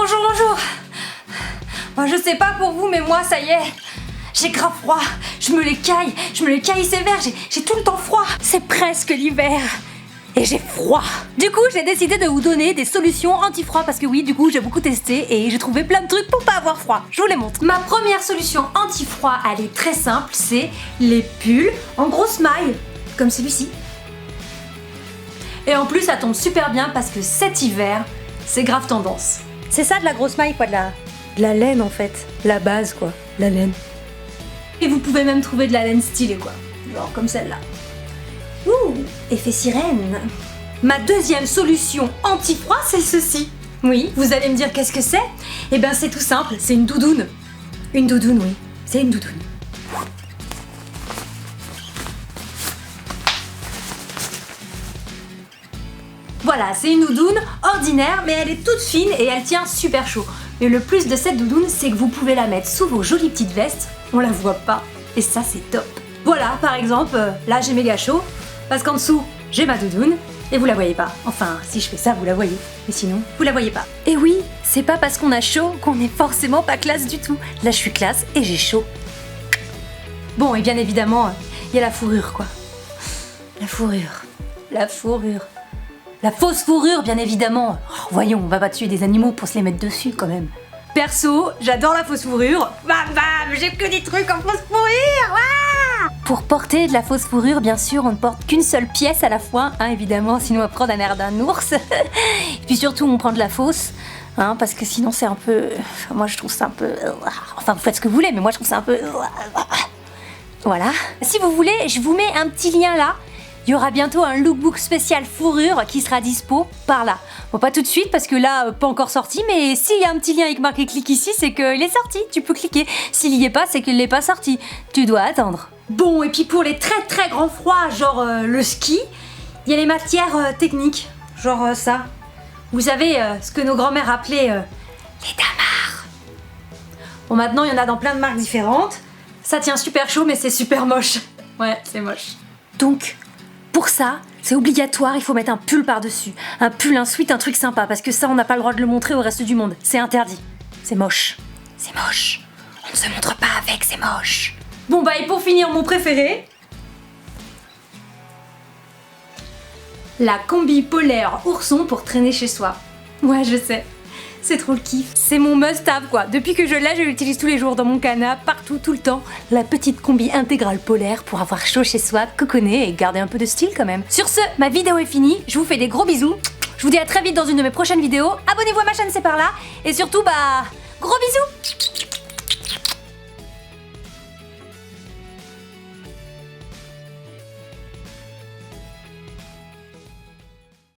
Bonjour, bonjour. Moi, je sais pas pour vous, mais moi, ça y est. J'ai grave froid. Je me les caille sévère. J'ai tout le temps froid. C'est presque l'hiver. Et j'ai froid. Du coup, j'ai décidé de vous donner des solutions anti-froid parce que oui, du coup, j'ai beaucoup testé et j'ai trouvé plein de trucs pour pas avoir froid. Je vous les montre. Ma première solution anti-froid, elle est très simple, c'est les pulls en grosse maille, comme celui-ci. Et en plus, ça tombe super bien parce que cet hiver, c'est grave tendance. C'est ça de la grosse maille, quoi, de la laine en fait. La base, quoi, la laine. Et vous pouvez même trouver de la laine stylée, quoi. Genre comme celle-là. Ouh, effet sirène. Ma deuxième solution anti-froid, c'est ceci. Oui, vous allez me dire qu'est-ce que c'est? Eh ben c'est tout simple, c'est une doudoune. Une doudoune, oui, c'est une doudoune. Voilà, c'est une doudoune ordinaire, mais elle est toute fine et elle tient super chaud. Et le plus de cette doudoune, c'est que vous pouvez la mettre sous vos jolies petites vestes, on la voit pas, et ça c'est top. Voilà, par exemple, là j'ai méga chaud, parce qu'en dessous, j'ai ma doudoune, et vous la voyez pas. Enfin, si je fais ça, vous la voyez, mais sinon, vous la voyez pas. Et oui, c'est pas parce qu'on a chaud qu'on est forcément pas classe du tout. Là, je suis classe et j'ai chaud. Bon, et bien évidemment, il y a la fourrure, quoi. La fourrure. La fourrure. La fausse fourrure, bien évidemment. Oh, voyons, on va pas tuer des animaux pour se les mettre dessus, quand même. Perso, j'adore la fausse fourrure. Bam bam, j'ai que des trucs en fausse fourrure. Ouah. Pour porter de la fausse fourrure, bien sûr, on ne porte qu'une seule pièce à la fois, hein, évidemment, sinon on prend un air d'un ours. Et puis surtout, on prend de la fausse, hein, parce que sinon c'est un peu... Moi, je trouve ça un peu... Enfin, vous faites ce que vous voulez, mais moi, je trouve ça un peu... Voilà. Si vous voulez, je vous mets un petit lien là. Il y aura bientôt un lookbook spécial fourrure qui sera dispo par là. Bon, pas tout de suite parce que là, pas encore sorti, mais s'il y a un petit lien avec marqué clique ici, c'est qu'il est sorti, tu peux cliquer. S'il y est pas, c'est qu'il n'est pas sorti. Tu dois attendre. Bon, et puis pour les très très grands froids, genre le ski, il y a les matières techniques, genre ça. Vous savez, ce que nos grands-mères appelaient les damars. Bon, maintenant, il y en a dans plein de marques différentes. Ça tient super chaud, mais c'est super moche. Ouais, c'est moche. Donc... pour ça, c'est obligatoire, il faut mettre un pull par-dessus. Un pull, un sweat, un truc sympa, parce que ça, on n'a pas le droit de le montrer au reste du monde. C'est interdit. C'est moche. C'est moche. On ne se montre pas avec, c'est moche. Bon bah, et pour finir, mon préféré... la combi polaire ourson pour traîner chez soi. Ouais, je sais. C'est trop le kiff. C'est mon must-have, quoi. Depuis que je l'ai, je l'utilise tous les jours dans mon canapé, partout, tout le temps. La petite combi intégrale polaire pour avoir chaud chez soi, coconner et garder un peu de style quand même. Sur ce, ma vidéo est finie. Je vous fais des gros bisous. Je vous dis à très vite dans une de mes prochaines vidéos. Abonnez-vous à ma chaîne, c'est par là. Et surtout, bah, gros bisous!